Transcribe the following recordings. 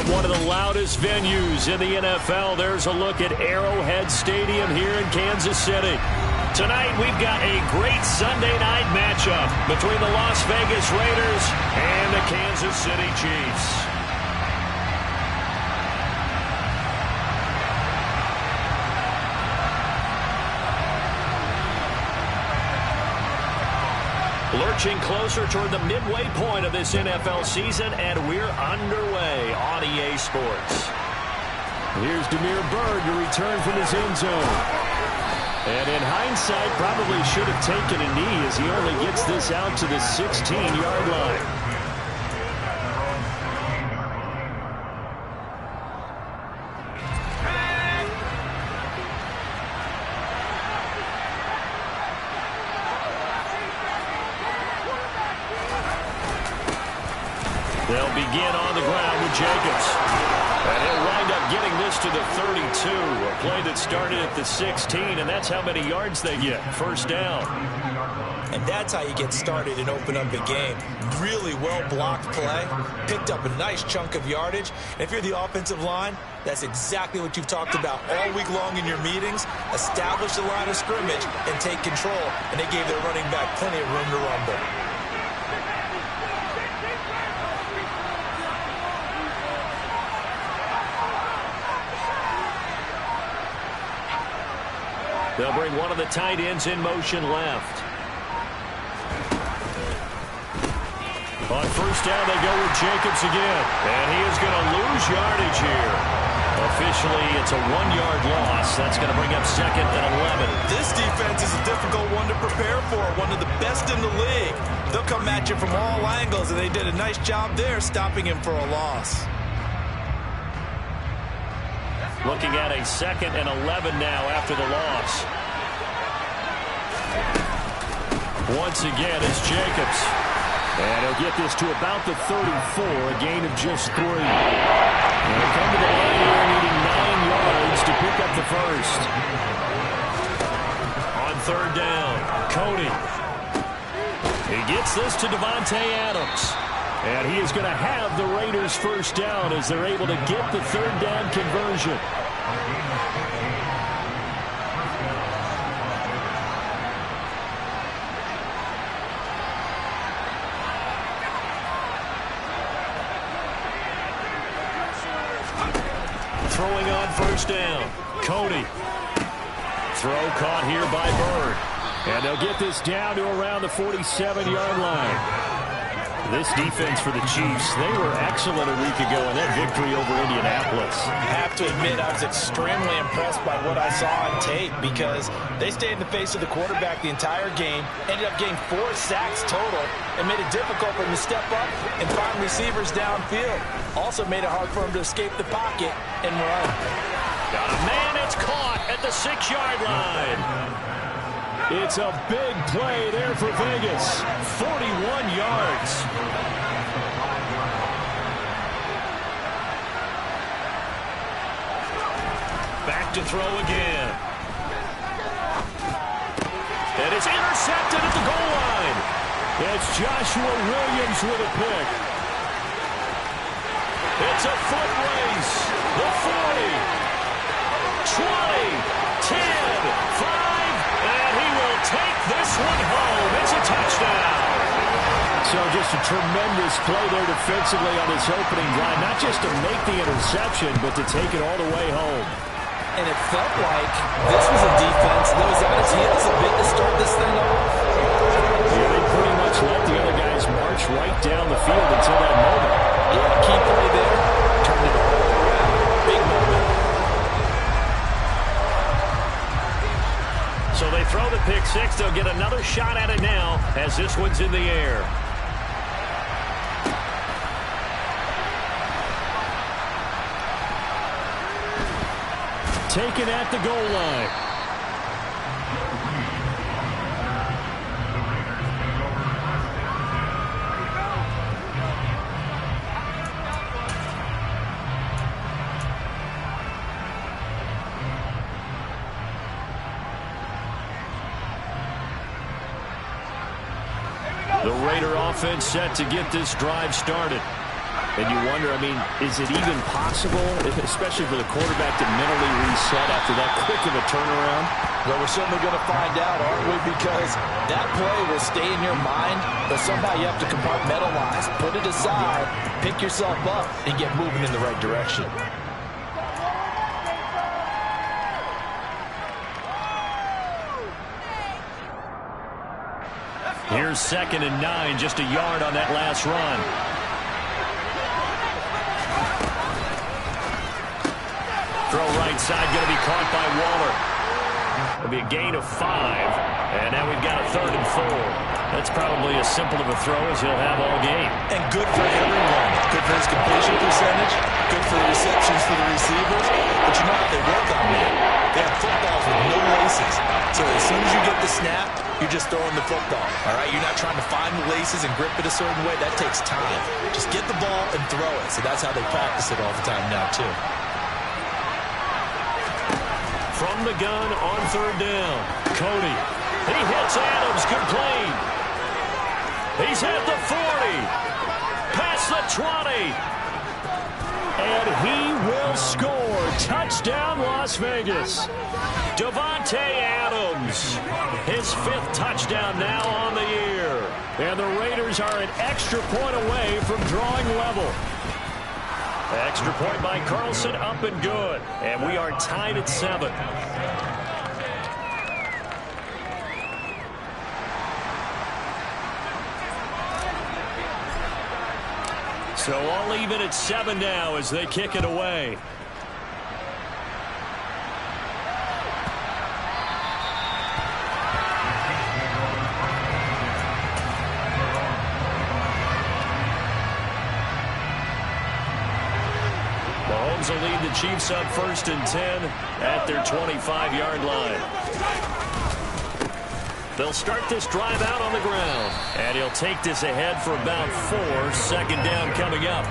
From one of the loudest venues in the NFL, there's a look at Arrowhead Stadium here in Kansas City. Tonight, we've got a great Sunday night matchup between the Las Vegas Raiders and the Kansas City Chiefs. Lurching closer toward the midway point of this NFL season, and we're underway on EA Sports. Here's Demir Bird to return from his end zone. And in hindsight, probably should have taken a knee as he only gets this out to the 16-yard line. They'll begin on the ground with Jacobs. And he'll wind up getting this to the 32. A play that started at the 16, and that's how many yards they get. First down. And that's how you get started and open up a game. Really well-blocked play. Picked up a nice chunk of yardage. And if you're the offensive line, that's exactly what you've talked about all week long in your meetings. Establish the line of scrimmage and take control. And they gave their running back plenty of room to rumble. They'll bring one of the tight ends in motion left. On first down, they go with Jacobs again. And he is going to lose yardage here. Officially, it's a 1-yard loss. That's going to bring up second and 11. This defense is a difficult one to prepare for. One of the best in the league. They'll come at you from all angles, and they did a nice job there stopping him for a loss. Looking at a second and 11 now after the loss. Once again, it's Jacobs. And he'll get this to about the 34, a gain of just 3. And he'll come to the line here needing 9 yards to pick up the first. On third down, Cody. He gets this to Devontae Adams. And he is going to have the Raiders first down as they're able to get the third down conversion. Throwing on first down, Cody. Throw caught here by Bird. And they'll get this down to around the 47-yard line. This defense for the Chiefs, they were excellent a week ago in that victory over Indianapolis. I have to admit, I was extremely impressed by what I saw on tape because they stayed in the face of the quarterback the entire game, ended up getting 4 sacks total, and made it difficult for him to step up and find receivers downfield. Also made it hard for him to escape the pocket and run. Got a man, it's caught at the 6-yard line. It's a big play there for Vegas. 41 yards. Back to throw again. And it's intercepted at the goal line. It's Joshua Williams with a pick. It's a foot race. The 40, 20, 10, 5. Take this one home. It's a touchdown. So just a tremendous play there defensively on this opening drive. Not just to make the interception, but to take it all the way home. And it felt like this was a defense that was on its heels a bit to start this thing off. Yeah, they pretty much let the other guys march right down the field until that moment. Yeah, key play there. Turned it all around. Big moment. So they throw the pick six. They'll get another shot at it now as this one's in the air. Taken at the goal line. The Raider offense set to get this drive started. And you wonder, I mean, is it even possible, especially for the quarterback, to mentally reset after that quick of a turnaround? Well, we're certainly going to find out, aren't we? Because that play will stay in your mind, but somehow you have to compartmentalize, put it aside, pick yourself up, and get moving in the right direction. Here's 2nd and 9, just a yard on that last run. Throw right side, going to be caught by Waller. It'll be a gain of 5, and now we've got a 3rd and 4. That's probably as simple of a throw as he'll have all game. And good for everyone. Good for his completion percentage, good for the receptions for the receivers. But you know how they work on that. They have footballs with no laces. So as soon as you get the snap, you're just throwing the football. All right, you're not trying to find the laces and grip it a certain way. That takes time. Just get the ball and throw it. So that's how they practice it all the time now, too. From the gun on 3rd down. Cody. He hits Adams complete. He's at the 40. Past the 20. And he will score. Touchdown, Las Vegas. Davante Adams. His 5th touchdown now on the year. And the Raiders are an extra point away from drawing level. Extra point by Carlson, up and good. And we are tied at 7. So all even at 7 now as they kick it away. Mahomes will lead the Chiefs up 1st and 10 at their 25-yard line. They'll start this drive out on the ground, and he'll take this ahead for about 4. 2nd down coming up.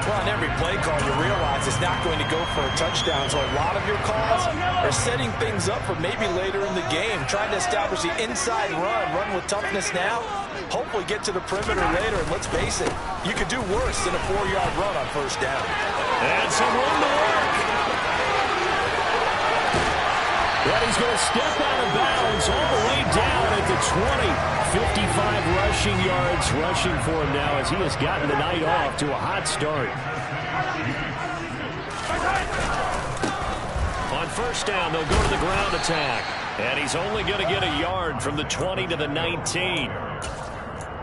Well, on every play call, you realize it's not going to go for a touchdown, so a lot of your calls are setting things up for maybe later in the game, trying to establish the inside run with toughness now, hopefully get to the perimeter later, and let's face it, you could do worse than a 4-yard run on 1st down. And some room to work. But he's going to step out of bounds all the way down at the 20. 55 rushing yards rushing for him now as he has gotten the night off to a hot start. On 1st down, they'll go to the ground attack. And he's only going to get a yard from the 20 to the 19.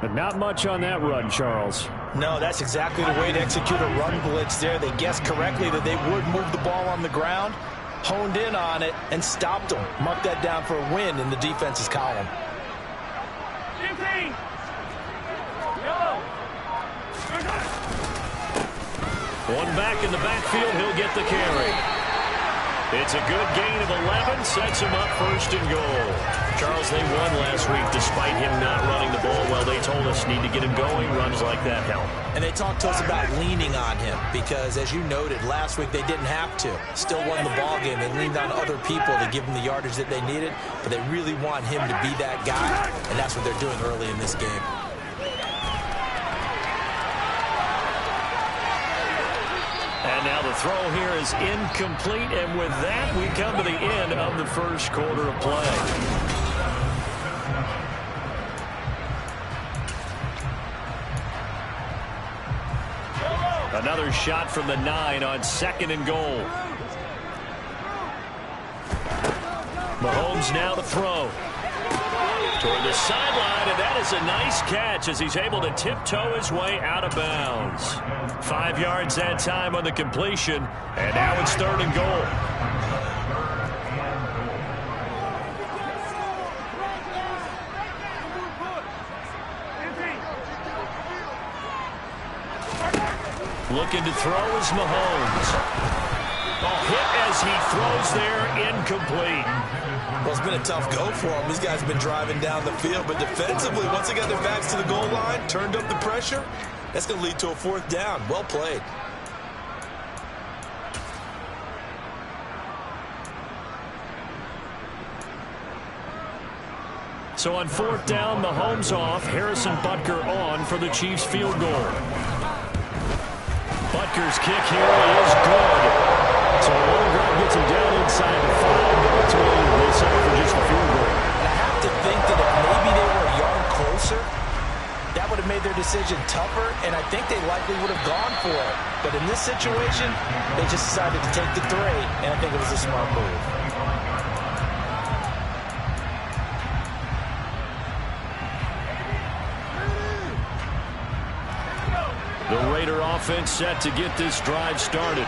But not much on that run, Charles. No, that's exactly the way to execute a run blitz there. They guessed correctly that they would move the ball on the ground, honed in on it, and stopped them. Mark that down for a win in the defense's column. One back in the backfield, he'll get the carry. It's a good gain of 11, sets him up 1st and goal. Charles, they won last week despite him not running the ball well. They told us need to get him going. Runs like that help. And they talked to us about leaning on him because, as you noted, last week they didn't have to. Still won the ball game. They leaned on other people to give them the yardage that they needed, but they really want him to be that guy, and that's what they're doing early in this game. And now the throw here is incomplete, and with that, we come to the end of the 1st quarter of play. Another shot from the 9 on 2nd and goal. Mahomes now to throw. Toward the sideline, and that is a nice catch as he's able to tiptoe his way out of bounds. 5 yards that time on the completion, and now it's 3rd and goal. Looking to throw is Mahomes. Hit as he throws there, incomplete. Well, it's been a tough go for him. These guys have been driving down the field, but defensively, once they got their backs to the goal line, turned up the pressure, that's going to lead to a 4th down. Well played. So on 4th down, Mahomes off, Harrison Butker on for the Chiefs field goal. Butker's kick here is good. So the long drive gets him down inside the 5, but ultimately they settle for just a field goal. And I have to think that if maybe they were a yard closer, that would have made their decision tougher, and I think they likely would have gone for it. But in this situation, they just decided to take the 3, and I think it was a smart move. The Raider offense set to get this drive started.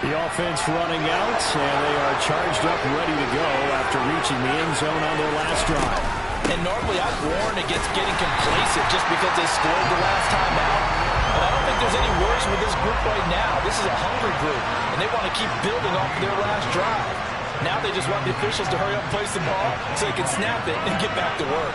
The offense running out, and they are charged up, ready to go after reaching the end zone on their last drive. And normally I'd warn against getting complacent just because they scored the last time out. But I don't think there's any worries with this group right now. This is a hungry group, and they want to keep building off of their last drive. Now they just want the officials to hurry up and place the ball so they can snap it and get back to work.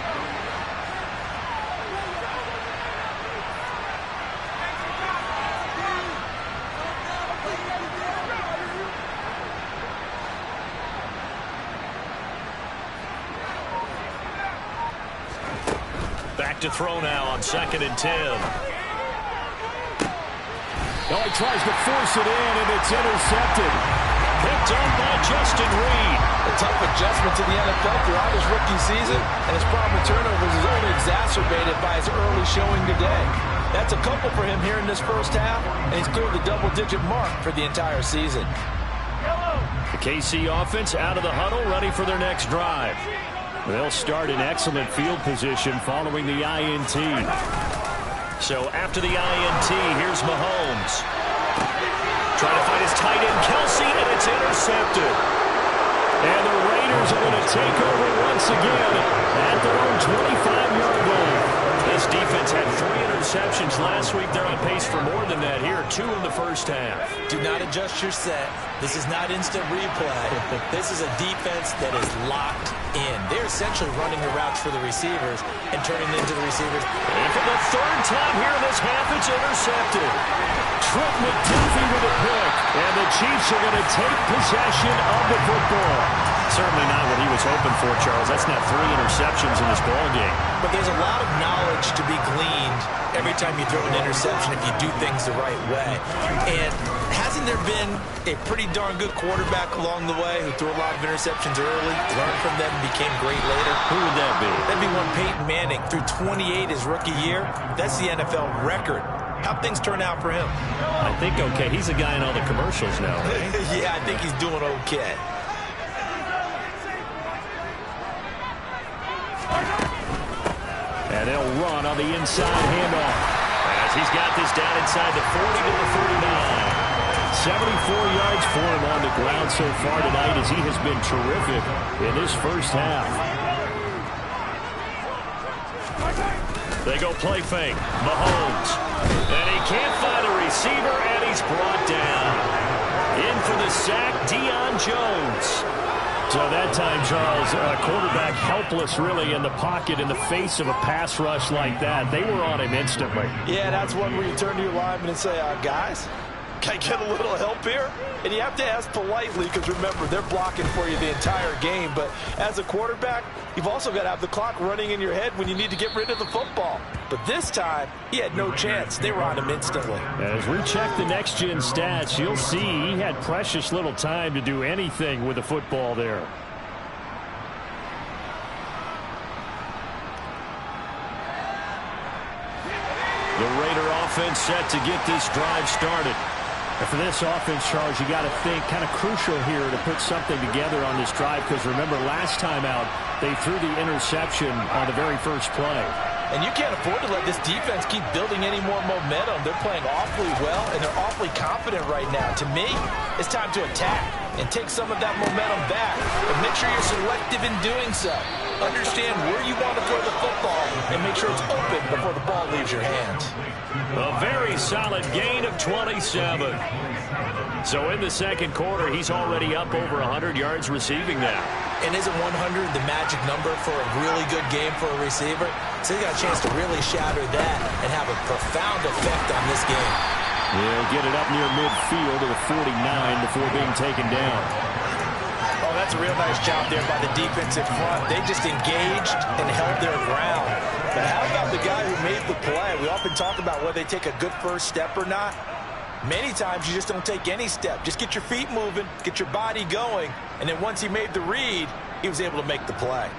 Back to throw now on 2nd and 10. Oh, he tries to force it in, and it's intercepted. Picked up by Justin Reed. A tough adjustment to the NFL throughout his rookie season, and his problem with turnovers is only exacerbated by his early showing today. That's a couple for him here in this first half, and he's cleared the double-digit mark for the entire season. The KC offense out of the huddle, ready for their next drive. They'll start in excellent field position following the INT. So after the INT, here's Mahomes. Trying to find his tight end, Kelsey, and it's intercepted. And the Raiders are going to take over once again at their own 25-yard line. This defense had 3 interceptions last week. They're on pace for more than that here, 2 in the first half. Do not adjust your set. This is not instant replay. This is a defense that is locked in. They're essentially running the routes for the receivers and turning them into the receivers. And for the 3rd time here in this half, it's intercepted. Trent McDuffie with a pick. And the Chiefs are going to take possession of the football. Certainly not what he was hoping for, Charles. That's not 3 interceptions in this ballgame. But there's a lot of knowledge to be gleaned every time you throw an interception if you do things the right way. And hasn't there been a pretty darn good quarterback along the way who threw a lot of interceptions early, learned from them, and became great later? Who would that be? That'd be one Peyton Manning. Threw 28 his rookie year. That's the NFL record. How'd things turn out for him? I think okay. He's a guy in all the commercials now, right? Yeah, I think he's doing okay. And they'll run on the inside handoff as he's got this down inside the 40 to the 39. 74 yards for him on the ground so far tonight as he has been terrific in this first half. They go play fake. Mahomes. And he can't find a receiver, and he's brought down. In for the sack, Deion Jones. So that time, Charles, quarterback helpless really in the pocket in the face of a pass rush like that. They were on him instantly. Yeah, that's one where you turn to your lineman and say, guys, can I get a little help here? And you have to ask politely because, remember, they're blocking for you the entire game. But as a quarterback, you've also got to have the clock running in your head when you need to get rid of the football. But this time, he had no chance. They were on him instantly. As we check the next-gen stats, you'll see he had precious little time to do anything with the football there. The Raider offense set to get this drive started. And for this offense, Charles, you got to think kind of crucial here to put something together on this drive because remember last time out they threw the interception on the very first play. And you can't afford to let this defense keep building any more momentum. They're playing awfully well, and they're awfully confident right now. To me, it's time to attack and take some of that momentum back. But make sure you're selective in doing so. Understand where you want to throw the football and make sure it's open before the ball leaves your hands. A very solid gain of 27. So in the second quarter, he's already up over 100 yards receiving now. And isn't 100 the magic number for a really good game for a receiver? So he got a chance to really shatter that and have a profound effect on this game. He'll get it up near midfield to the 49 before being taken down. Oh, that's a real nice job there by the defensive front. They just engaged and held their ground. But how about the guy who made the play? We often talk about whether they take a good first step or not. Many times you just don't take any step. Just get your feet moving, get your body going, and then once he made the read, he was able to make the play.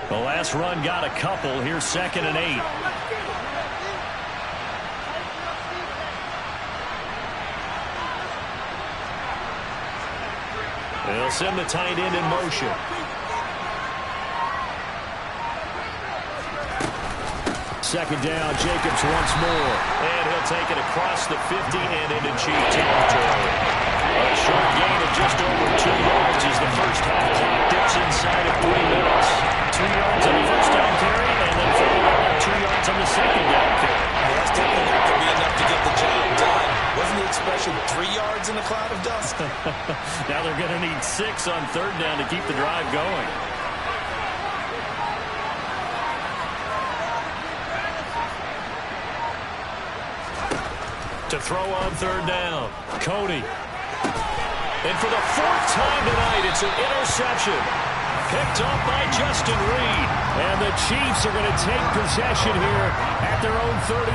The last run got a couple. Here's 2nd and 8. They'll send the tight end in motion. Second down, Jacobs once more. And he'll take it across the 50 and into Chief territory. A short gain of just over 2 yards as the first half clock dips inside of 3 minutes. 2 yards on the first down carry, and then followed up by 2 yards on the second down carry. Well, that's definitely not going to be enough to get the job done. Wasn't the expression 3 yards in a cloud of dust? Now they're going to need 6 on 3rd down to keep the drive going. To throw on 3rd down, Cody. And for the 4th time tonight, it's an interception. Picked up by Justin Reed. And the Chiefs are going to take possession here at their own 33.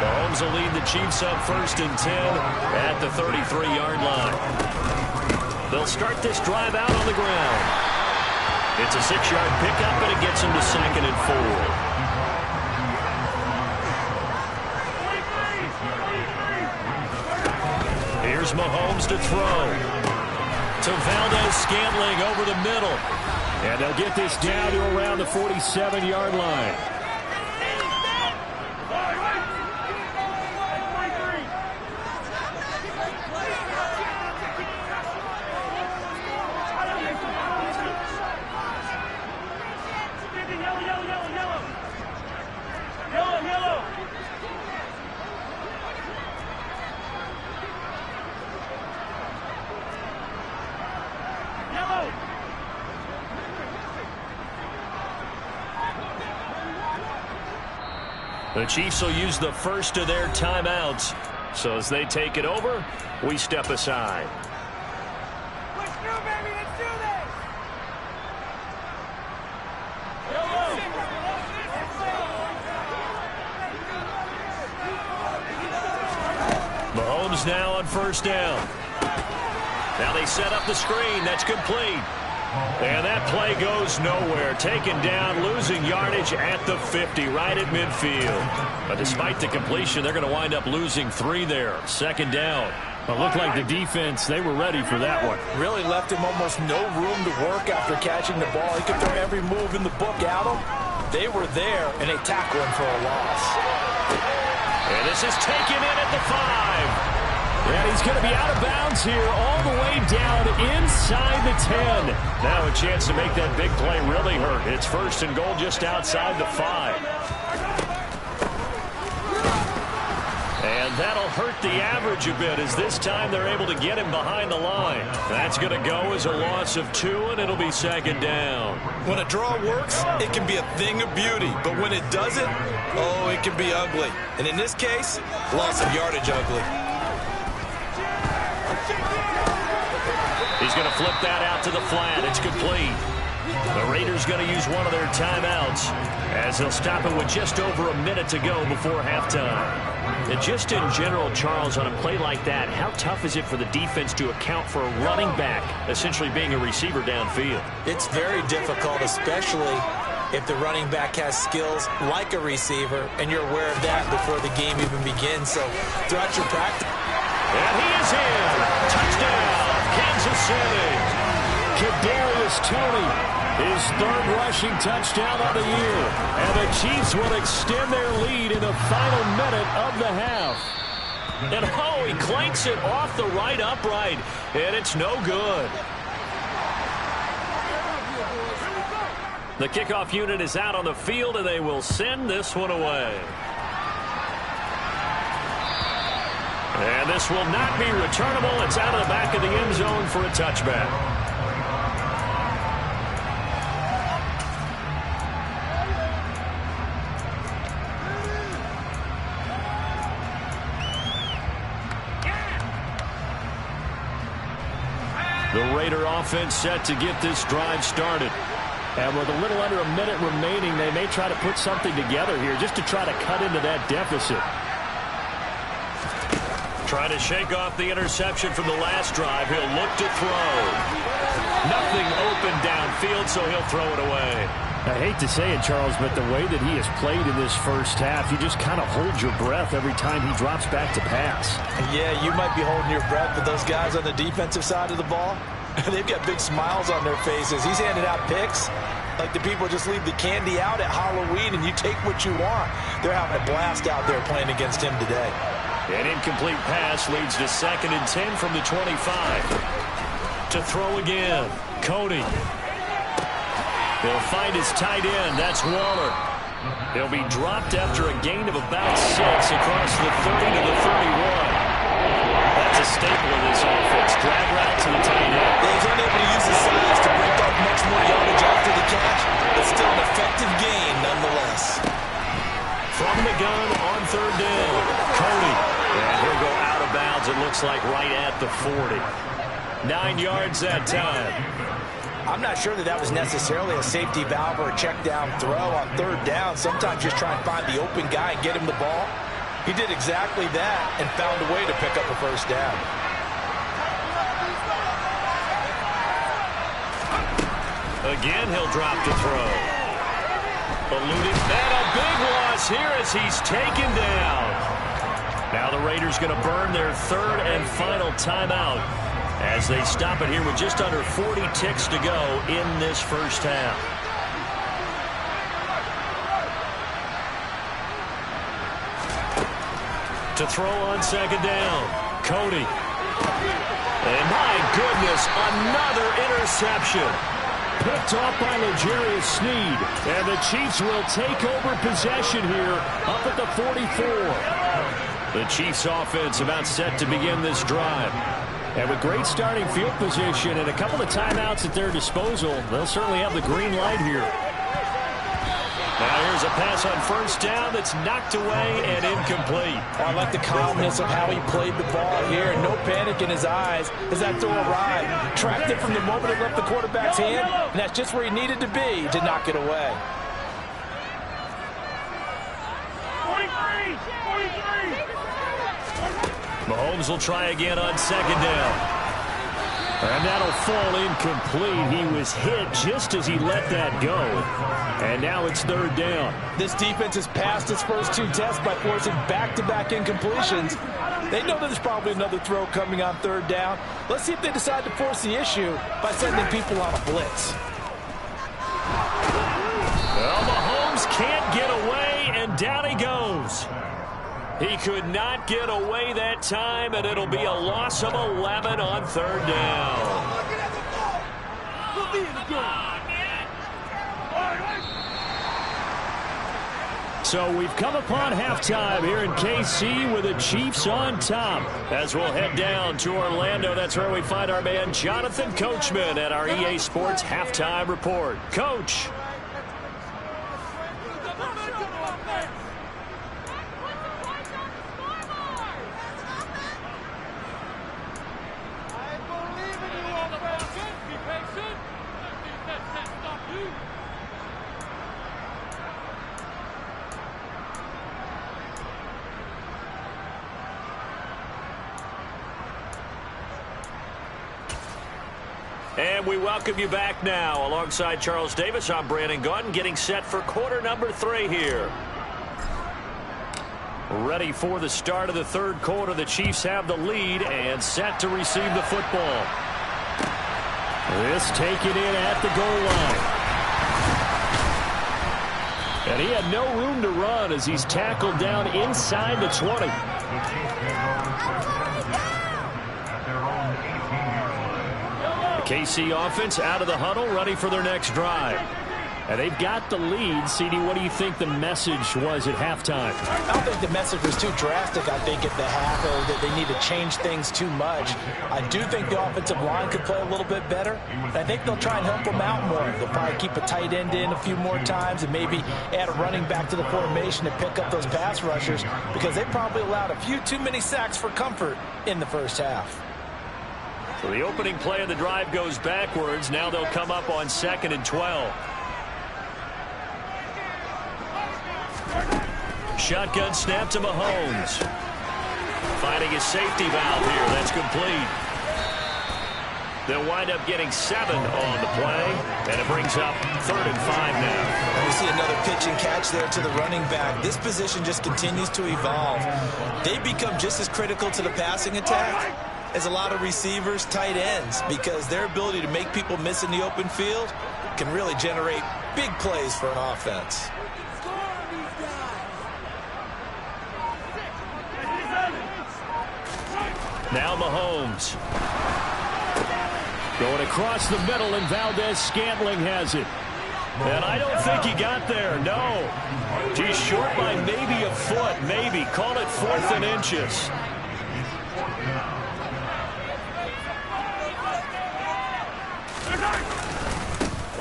Mahomes will lead the Chiefs up 1st and 10 at the 33-yard line. They'll start this drive out on the ground. It's a 6-yard pickup, and it gets them to 2nd and 4. Here's Mahomes to throw. To Valdez-Scantling over the middle. And they'll get this down to around the 47-yard line. The Chiefs will use the first of their timeouts. So as they take it over, we step aside. Let's do, baby. Let's do this. Mahomes now on 1st down. Now they set up the screen. That's complete. And that play goes nowhere. Taken down, losing yardage at the 50, right at midfield. But despite the completion, they're going to wind up losing 3 there. 2nd down. It looked like the defense, they were ready for that one. Really left him almost no room to work after catching the ball. He could throw every move in the book at him. They were there, and they tackled him for a loss. And this is taken in at the 5. And he's going to be out of bounds here all the way down inside the 10. Now a chance to make that big play really hurt. It's 1st and goal just outside the 5. And that'll hurt the average a bit as this time they're able to get him behind the line. That's going to go as a loss of 2, and it'll be 2nd down. When a draw works, it can be a thing of beauty. But when it doesn't, oh, it can be ugly. And in this case, loss of yardage ugly. He's going to flip that out to the flat. It's complete. The Raiders going to use one of their timeouts as they'll stop it with just over a minute to go before halftime. And just in general, Charles, on a play like that, how tough is it for the defense to account for a running back essentially being a receiver downfield? It's very difficult, especially if the running back has skills like a receiver, and you're aware of that before the game even begins. So throughout your practice. And he is in. Touchdown, Kansas City. Kadarius Toney, his 3rd rushing touchdown of the year. And the Chiefs will extend their lead in the final minute of the half. And oh, he clanks it off the right upright, and it's no good. The kickoff unit is out on the field, and they will send this one away. And this will not be returnable. It's out of the back of the end zone for a touchback. The Raider offense set to get this drive started. And with a little under a minute remaining, they may try to put something together here just to try to cut into that deficit. Trying to shake off the interception from the last drive. He'll look to throw. Nothing open downfield, so he'll throw it away. I hate to say it, Charles, but the way that he has played in this first half, you just kind of hold your breath every time he drops back to pass. Yeah, you might be holding your breath, but those guys on the defensive side of the ball, they've got big smiles on their faces. He's handing out picks like the people just leave the candy out at Halloween and you take what you want. They're having a blast out there playing against him today. An incomplete pass leads to 2nd and 10 from the 25. To throw again, Cody. He'll find his tight end. That's Waller. He'll be dropped after a gain of about 6 across the 30 to the 31. That's a staple of this offense. Drag route to the tight end. He's unable to use his size to break up much more yardage after the catch, but still an effective gain nonetheless. From the gun on 3rd down, Cody. And he'll go out of bounds, it looks like, right at the 40. 9 yards that time. I'm not sure that was necessarily a safety valve or a check down throw on 3rd down. Sometimes just try and find the open guy and get him the ball. He did exactly that and found a way to pick up a 1st down. Again, he'll drop to throw. Eluded, and a big loss here as he's taken down. Now the Raiders going to burn their 3rd and final timeout as they stop it here with just under 40 ticks to go in this first half. To throw on 2nd down, Cody. And my goodness, another interception. Picked off by L'Jarius Sneed. And the Chiefs will take over possession here up at the 44. The Chiefs offense about set to begin this drive. And with great starting field position and a couple of timeouts at their disposal, they'll certainly have the green light here. Now here's a pass on 1st down that's knocked away and incomplete. Oh, I like the calmness of how he played the ball here. No panic in his eyes as that throw arrived. Tracked it from the moment it left the quarterback's hand, and that's just where he needed to be to knock it away. 43! Mahomes will try again on 2nd down. And that'll fall incomplete. He was hit just as he let that go. And now it's 3rd down. This defense has passed its first 2 tests by forcing back-to-back incompletions. They know that there's probably another throw coming on 3rd down. Let's see if they decide to force the issue by sending people on a blitz. Well, Mahomes can't get away, and down he goes. He could not get away that time, and it'll be a loss of 11 on 3rd down. So we've come upon halftime here in KC with the Chiefs on top. As we'll head down to Orlando, that's where we find our man Jonathan Coachman at our EA Sports Halftime Report. Coach. And we welcome you back now. Alongside Charles Davis, I'm Brandon Gaudin, getting set for quarter number 3 here. Ready for the start of the 3rd quarter. The Chiefs have the lead and set to receive the football. This taken in at the goal line. And he had no room to run as he's tackled down inside the 20. KC offense out of the huddle, ready for their next drive. And they've got the lead. CD, what do you think the message was at halftime? I don't think the message was too drastic, I think, at the half, or that they need to change things too much. I do think the offensive line could play a little bit better. And I think they'll try and help them out more. They'll probably keep a tight end in a few more times and maybe add a running back to the formation to pick up those pass rushers, because they probably allowed a few too many sacks for comfort in the first half. So the opening play of the drive goes backwards. Now they'll come up on 2nd and 12. Shotgun snap to Mahomes. finding a safety valve here. That's complete. They'll wind up getting 7 on the play, and it brings up 3rd and 5 now. And we see another pitch and catch there to the running back. This position just continues to evolve. They become just as critical to the passing attack as a lot of receivers, tight ends, because their ability to make people miss in the open field can really generate big plays for an offense. Now Mahomes. Going across the middle, and Valdez-Scantling has it. And I don't think he got there, no. He's short by maybe a foot, maybe. Call it 4th and inches.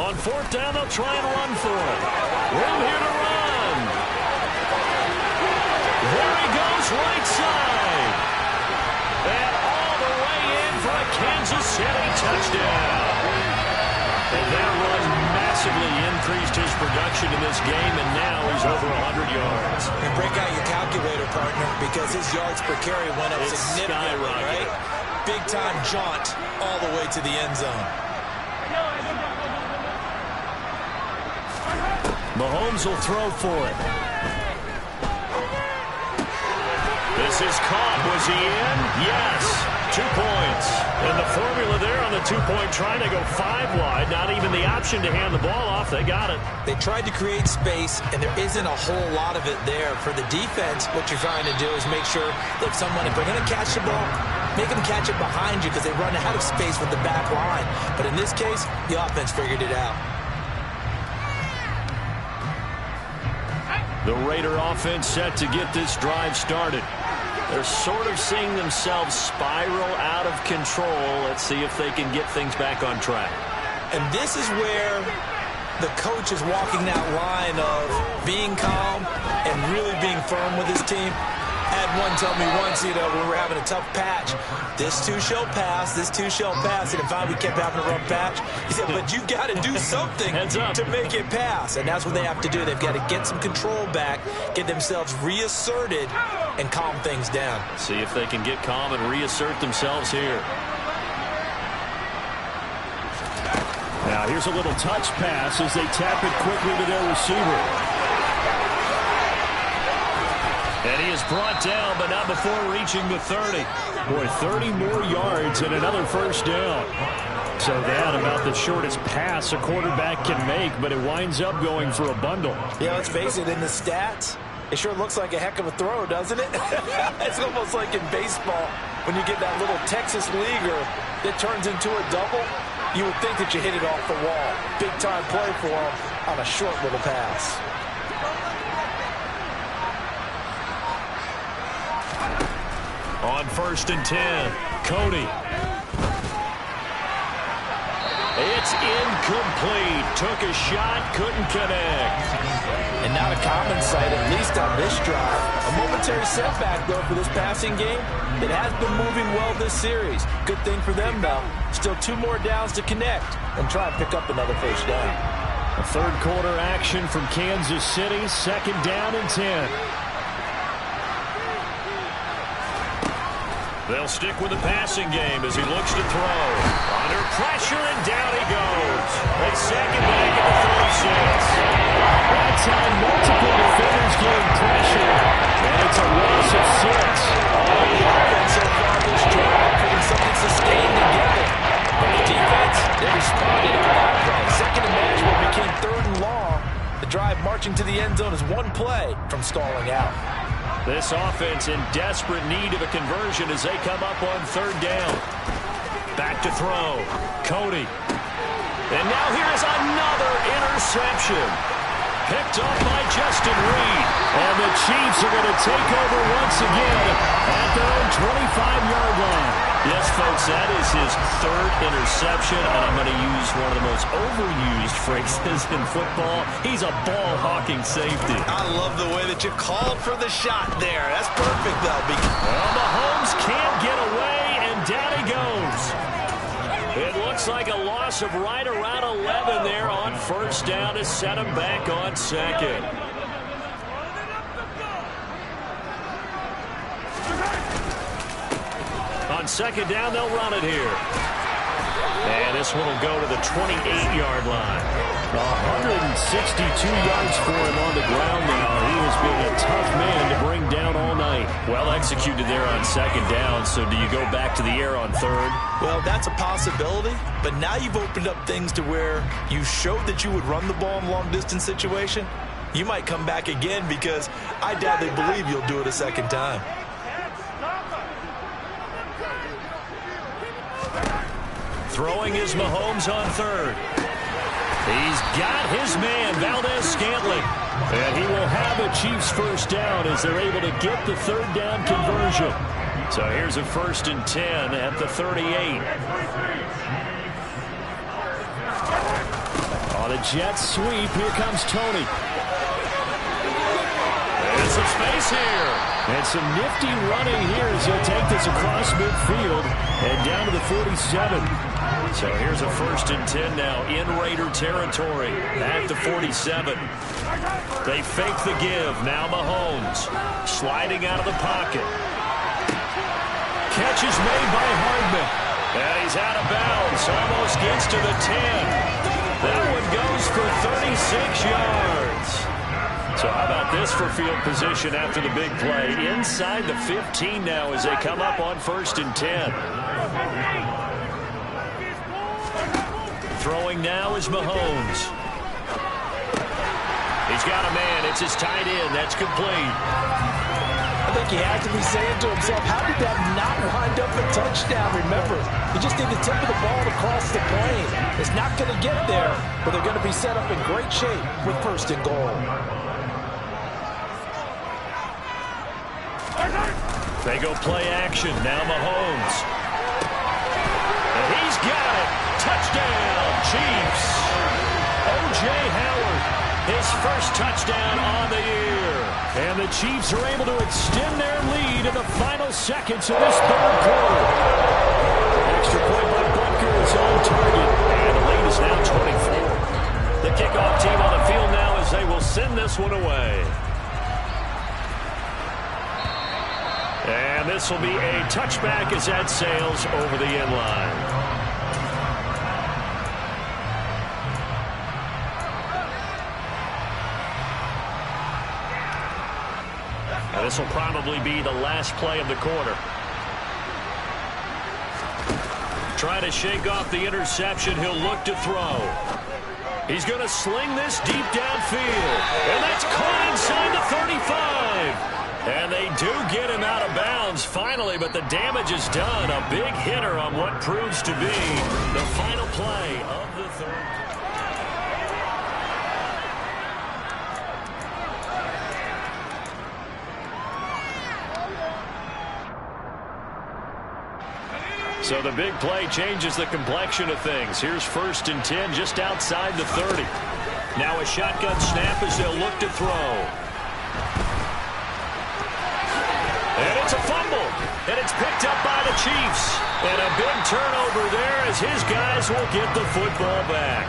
On 4th down, they'll try and run for it. Room here to run. There he goes, right side. And all the way in for a Kansas City touchdown. And that run massively increased his production in this game, and now he's over 100 yards. And break out your calculator, partner, because his yards per carry went up significantly, right? Big-time jaunt all the way to the end zone. Mahomes will throw for it. This is caught. Was he in? Yes. 2 points. And the formula there on the 2-point trying to go 5 wide. Not even the option to hand the ball off. They got it. They tried to create space, and there isn't a whole lot of it there. For the defense, what you're trying to do is make sure that someone, if they're going to catch the ball, make them catch it behind you because they run out of space with the back line. But in this case, the offense figured it out. The Raider offense set to get this drive started. They're sort of seeing themselves spiral out of control. Let's see if they can get things back on track. And this is where the coach is walking that line of being calm and really being firm with his team. I had one tell me once, when we were having a tough patch, this too shall pass, this too shall pass. And finally we kept having a rough patch. He said, but you got to do something to make it pass. And that's what they have to do. They've got to get some control back, get themselves reasserted, and calm things down. See if they can get calm and reassert themselves here. Now here's a little touch pass as they tap it quickly to their receiver. And he is brought down, but not before reaching the 30. Boy, 30 more yards and another first down. So that about the shortest pass a quarterback can make, but it winds up going for a bundle. Yeah, let's face it, in the stats, it sure looks like a heck of a throw, doesn't it? It's almost like in baseball when you get that little Texas leaguer that turns into a double. You would think that you hit it off the wall. Big-time play for him on a short little pass. On 1st and 10, Cody. It's incomplete. Took a shot, couldn't connect. And not a common sight, at least on this drive. A momentary setback, though, for this passing game. It has been moving well this series. Good thing for them, though. Still 2 more downs to connect and try and pick up another first down. A third quarter action from Kansas City. 2nd down and 10. They'll stick with the passing game as he looks to throw. Under pressure, and down he goes. A second back at the 36. That time, multiple defenders getting pressure, and it's a loss of 6. All the offense so far this drive, putting something sustained together. But the defense, they responded on that play. Second and manageable became 3rd and long. The drive marching to the end zone is 1 play from stalling out. This offense in desperate need of a conversion as they come up on 3rd down. Back to throw. Cody. And now here is another interception. Picked off by Justin Reed. And the Chiefs are going to take over once again at their own 25-yard line. Yes, folks, that is his 3rd interception, and I'm going to use one of the most overused phrases in football. He's a ball-hawking safety. I love the way that you called for the shot there. That's perfect, though. Well, Mahomes can't get away, and down he goes. It looks like a loss of right around 11 there on 1st down to set him back on 2nd. On second down, they'll run it here. And this one will go to the 28-yard line. 162 yards for him on the ground now. He has been a tough man to bring down all night. Well executed there on second down. So do you go back to the air on third? Well, that's a possibility. But now you've opened up things to where you showed that you would run the ball in a long-distance situation. You might come back again because I doubt they believe you'll do it a second time. Throwing is Mahomes on third. He's got his man, Valdez-Scantling. And he will have a Chiefs first down as they're able to get the third down conversion. So here's a 1st and 10 at the 38. On a jet sweep, here comes Tony. And some space here. And some nifty running here as he'll take this across midfield and down to the 47. So here's a 1st and 10 now in Raider territory at the 47. They fake the give. Now Mahomes sliding out of the pocket. Catch is made by Hardman. And he's out of bounds. Almost gets to the 10. That one goes for 36 yards. So how about this for field position after the big play? Inside the 15 now as they come up on 1st and 10. Throwing now is Mahomes. He's got a man. It's his tight end. That's complete. I think he had to be saying to himself, how did that not wind up a touchdown? Remember, you just need the tip of the ball to cross the plane. It's not going to get there, but they're going to be set up in great shape with 1st and goal. They go play action. Now Mahomes. And he's got it. Touchdown, Chiefs. O.J. Howard, his first touchdown on the year. And the Chiefs are able to extend their lead in the final seconds of this third quarter. Extra point by Butker is on target. And the lead is now 24. The kickoff team on the field now as they will send this one away. And this will be a touchback as that sails over the end line. And this will probably be the last play of the quarter. Trying to shake off the interception. He'll look to throw. He's going to sling this deep downfield. And that's caught inside the 35. And they do get him out of bounds finally, but the damage is done. A big hitter on what proves to be the final play of the third. So the big play changes the complexion of things. Here's 1st and 10 just outside the 30. Now a shotgun snap as they'll look to throw. And it's a fumble. And it's picked up by the Chiefs. And a big turnover there as his guys will get the football back.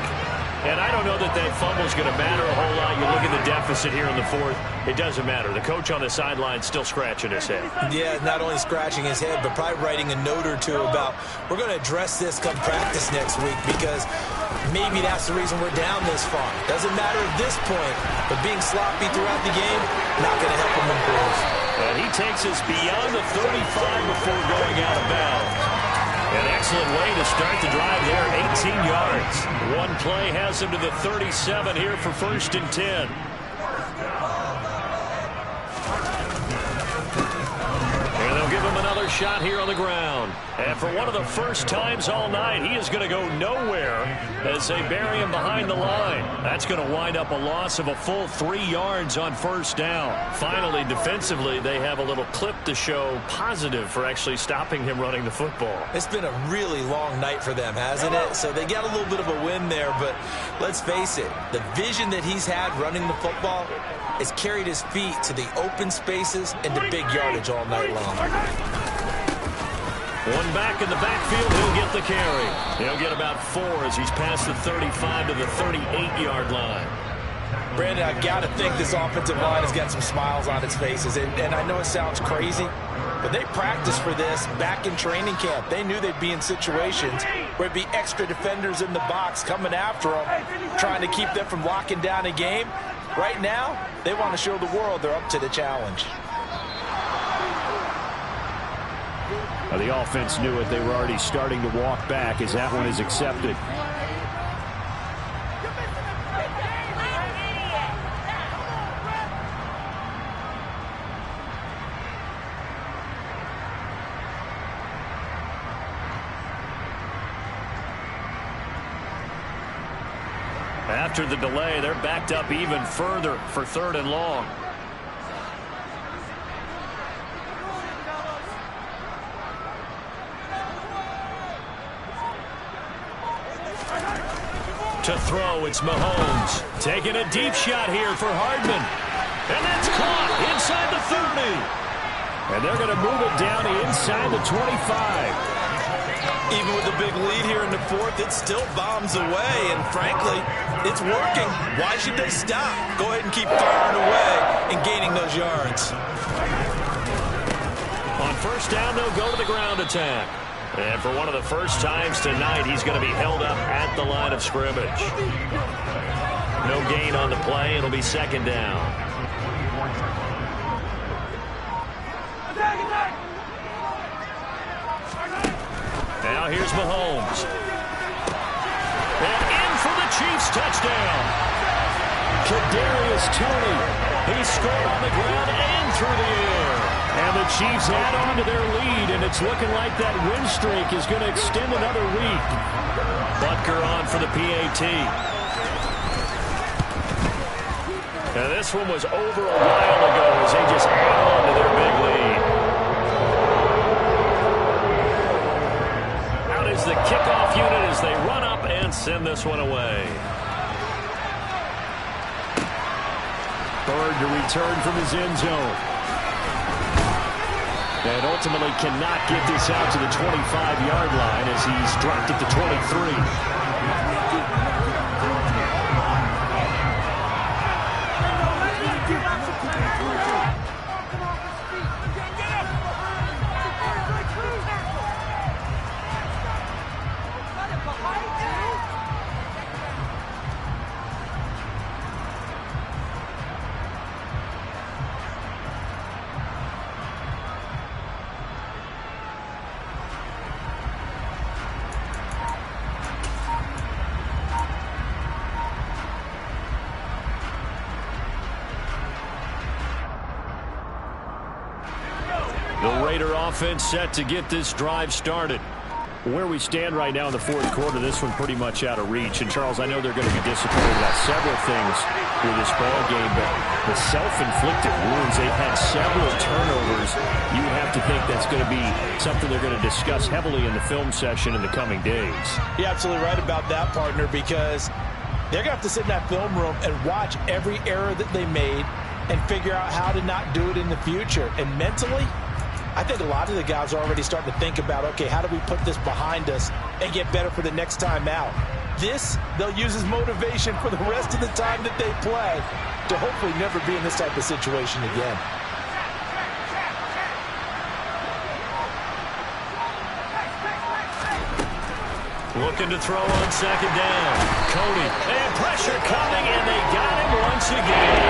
And I don't know that that fumble is going to matter a whole lot. You look at the deficit here in the 4th. It doesn't matter. The coach on the sideline still scratching his head. Yeah, not only scratching his head, but probably writing a note or two about we're going to address this come practice next week because maybe that's the reason we're down this far. Doesn't matter at this point, but being sloppy throughout the game, not going to help him improve. And he takes us beyond the 35 before going out of bounds. An excellent way to start the drive there, 18 yards. One play has him to the 37 here for 1st and 10. And they'll give him another shot here on the ground. And for one of the first times all night, he is going to go nowhere as they bury him behind the line. That's going to wind up a loss of a full 3 yards on 1st down. Finally, defensively, they have a little clip to show positive for actually stopping him running the football. It's been a really long night for them, hasn't it? So they got a little bit of a win there, but let's face it, the vision that he's had running the football has carried his feet to the open spaces and to big yardage all night long. One back in the backfield, he'll get the carry. He'll get about 4 as he's past the 35 to the 38-yard line. Brandon, I've got to think this offensive line has got some smiles on its faces. And I know it sounds crazy, But they practiced for this back in training camp. They knew they'd be in situations where it'd be extra defenders in the box coming after them, trying to keep them from locking down a game. Right now, they want to show the world they're up to the challenge. Well, the offense knew it. They were already starting to walk back as that one is accepted. After the delay, they're backed up even further for 3rd and long. To throw, it's Mahomes. Taking a deep shot here for Hardman. And that's caught inside the 30. And they're going to move it down inside the 25. Even with a big lead here in the 4th, it still bombs away. And frankly, it's working. Why should they stop? Go ahead and keep firing away and gaining those yards. On 1st down, they'll go to the ground attack. And for one of the first times tonight, he's going to be held up at the line of scrimmage. No gain on the play. It'll be 2nd down. Now here's Mahomes. And in for the Chiefs touchdown. Kadarius Toney. He scored on the ground and through the air. And the Chiefs add on to their lead, and it's looking like that win streak is going to extend another week. Butker on for the PAT. Now this one was over a while ago as they just add on to their big lead. Out is the kickoff unit as they run up and send this one away. Bird to return from his end zone. And ultimately cannot get this out to the 25-yard line as he's dropped it to 23. The Raider offense set to get this drive started. Where we stand right now in the 4th quarter, this one pretty much out of reach. And, Charles, I know they're going to be disappointed about several things with this ball game, but the self-inflicted wounds, they've had several turnovers. You have to think that's going to be something they're going to discuss heavily in the film session in the coming days. You're absolutely right about that, partner, because they're going to have to sit in that film room and watch every error that they made and figure out how to not do it in the future. And mentally, I think a lot of the guys are already starting to think about, okay, how do we put this behind us and get better for the next time out? This, they'll use as motivation for the rest of the time that they play to hopefully never be in this type of situation again. Looking to throw on 2nd down. Cody, and pressure coming, and they got him once again.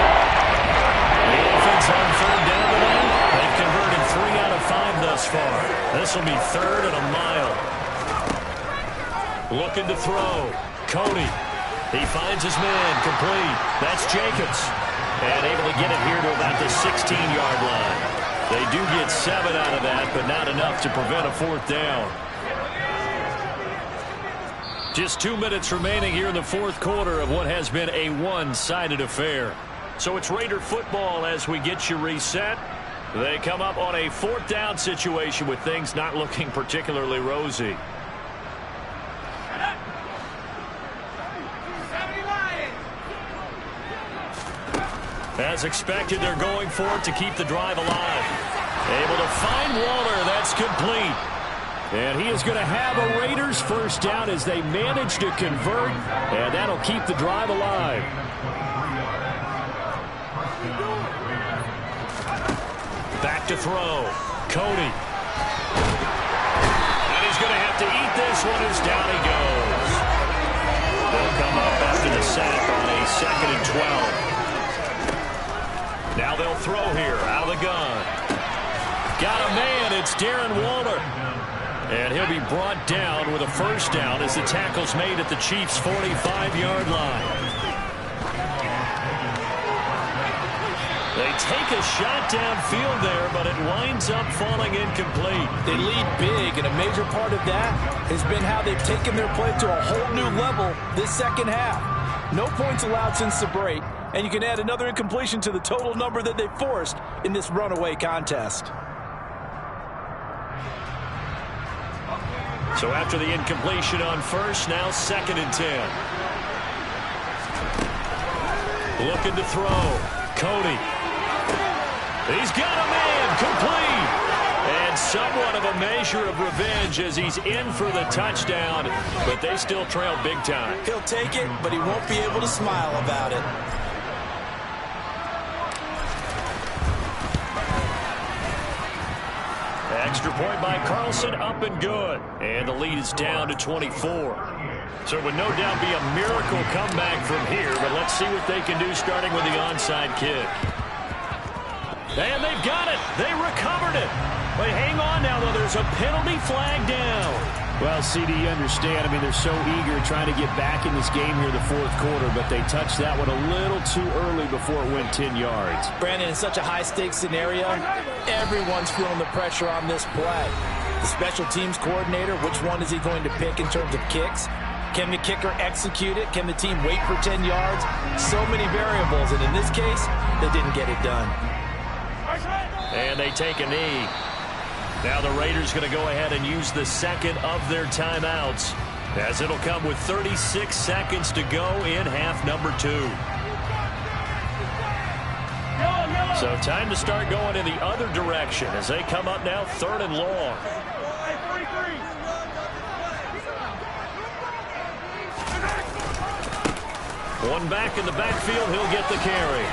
The offense on 3rd down tonight. They've converted 3 out of 5 thus far. This will be 3rd and a mile. Looking to throw. Cody. He finds his man. Complete. That's Jacobs. And able to get it here to about the 16-yard line. They do get 7 out of that, but not enough to prevent a 4th down. Just 2 minutes remaining here in the 4th quarter of what has been a one-sided affair. So it's Raider football as we get you reset. They come up on a 4th down situation with things not looking particularly rosy. As expected, they're going for it to keep the drive alive. Able to find Waller. That's complete. And he is going to have a Raiders 1st down as they manage to convert. And that'll keep the drive alive. Back to throw. Cody. And he's going to have to eat this one as down he goes. They'll come up after the sack on a 2nd and 12. Now they'll throw here out of the gun. Got a man. It's Darren Waller. And he'll be brought down with a first down as the tackle's made at the Chiefs' 45-yard line. They take a shot downfield there, but it winds up falling incomplete. They lead big, and a major part of that has been how they've taken their play to a whole new level this second half. No points allowed since the break, and you can add another incompletion to the total number that they forced in this runaway contest. So after the incompletion on first, now 2nd and 10. Looking to throw. Cody. He's got a man complete. And somewhat of a measure of revenge as he's in for the touchdown, but they still trail big time. He'll take it, but he won't be able to smile about it. Extra point by Carlson, up and good. And the lead is down to 24. So it would no doubt be a miracle comeback from here, but let's see what they can do starting with the onside kick. And they've got it. They recovered it. But hang on now, though. There's a penalty flag down. Well, CD, you understand. I mean, they're so eager trying to get back in this game here in the 4th quarter, but they touched that one a little too early before it went 10 yards. Brandon, in such a high-stakes scenario, everyone's feeling the pressure on this play. The special teams coordinator, which one is he going to pick in terms of kicks? Can the kicker execute it? Can the team wait for 10 yards? So many variables, and in this case, they didn't get it done. And they take a knee. Now the Raiders going to go ahead and use the 2nd of their timeouts, as it'll come with 36 seconds to go in half number 2. So time to start going in the other direction as they come up now 3rd and long. One back in the backfield, he'll get the carry.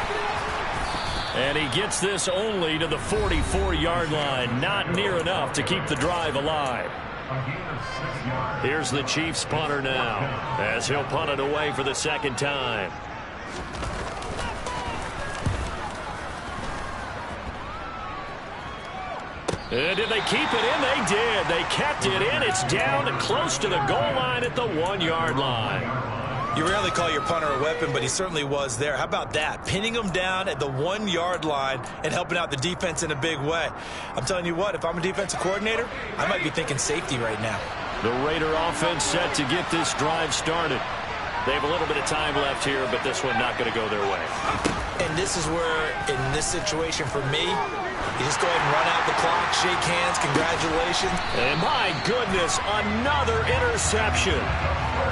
And he gets this only to the 44-yard line. Not near enough to keep the drive alive. Here's the Chiefs punter now, as he'll punt it away for the 2nd time. And did they keep it in? They did. They kept it in. It's down and close to the goal line at the 1-yard line. You rarely call your punter a weapon, but he certainly was there. How about that? Pinning him down at the 1-yard line and helping out the defense in a big way. I'm telling you what, if I'm a defensive coordinator, I might be thinking safety right now. The Raider offense set to get this drive started. They have a little bit of time left here, but this one not going to go their way. And this is where, in this situation for me, you just go ahead and run out the clock, shake hands, congratulations. And my goodness, another interception.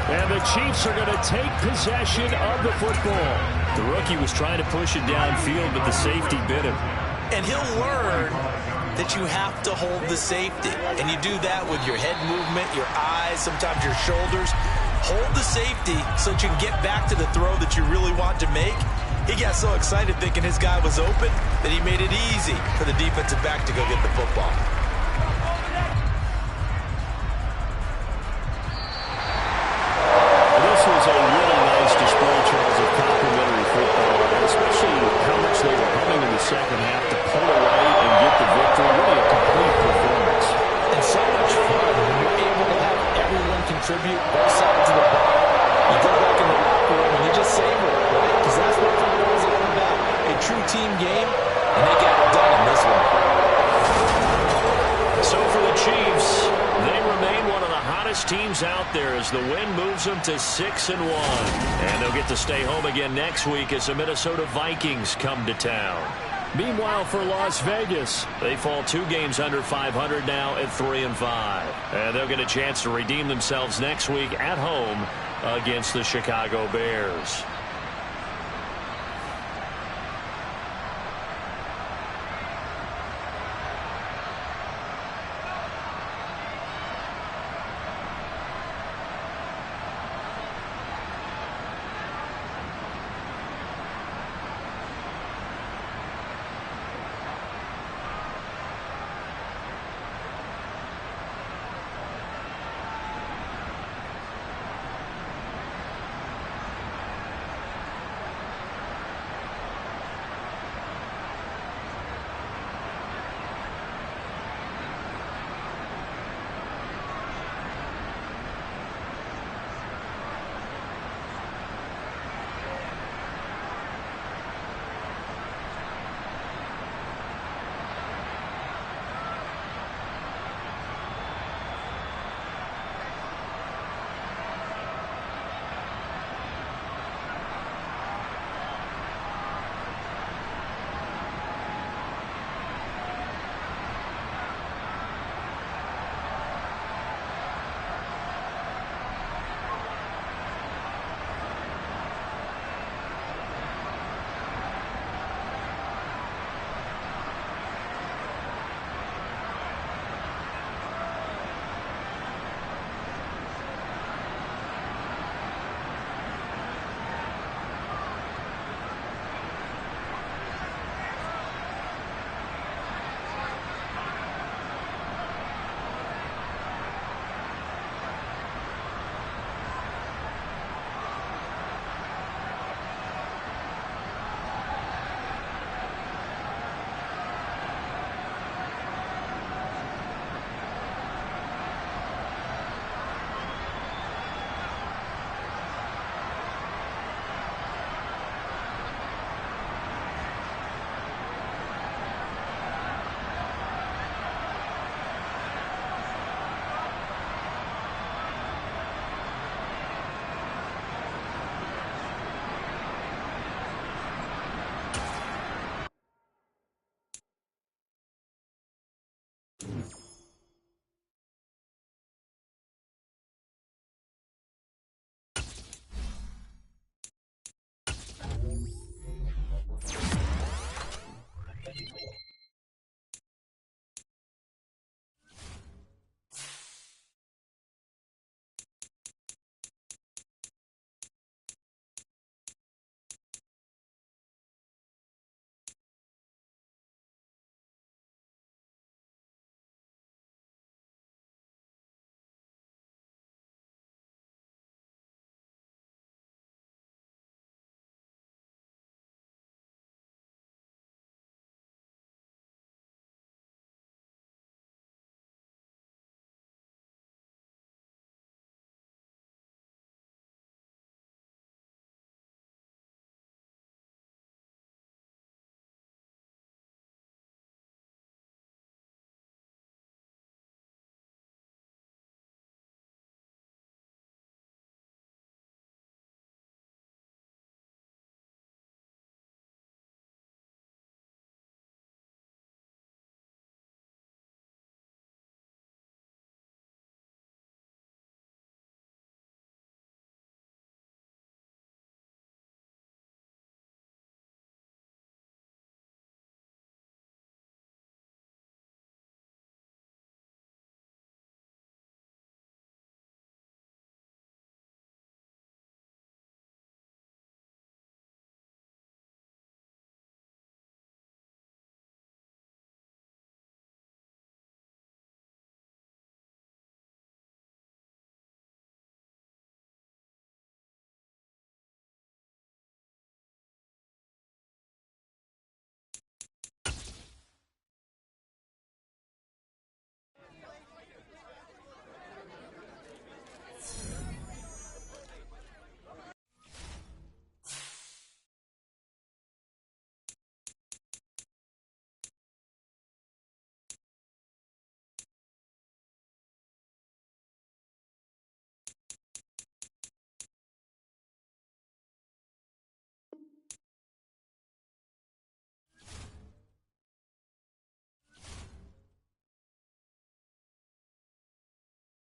And the Chiefs are going to take possession of the football. The rookie was trying to push it downfield, but the safety bit him. And he'll learn that you have to hold the safety. And you do that with your head movement, your eyes, sometimes your shoulders. Hold the safety so that you can get back to the throw that you really want to make. He got so excited thinking his guy was open that he made it easy for the defensive back to go get the football. This was a really nice display, Charles, of complimentary football, especially how much they were humming in the second half to pull away and get the victory. Really a complete performance. And so much fun when you're able to have everyone contribute both sides of the ball. You go back in the locker room and you just savor it, right? Because that's what football is all about. A true team game, and they got it done in this one. So for the Chiefs, they remain one of the hottest teams out there as the win moves them to 6-1. And they'll get to stay home again next week as the Minnesota Vikings come to town. Meanwhile, for Las Vegas, they fall 2 games under 500 now at 3-5. And they'll get a chance to redeem themselves next week at home against the Chicago Bears.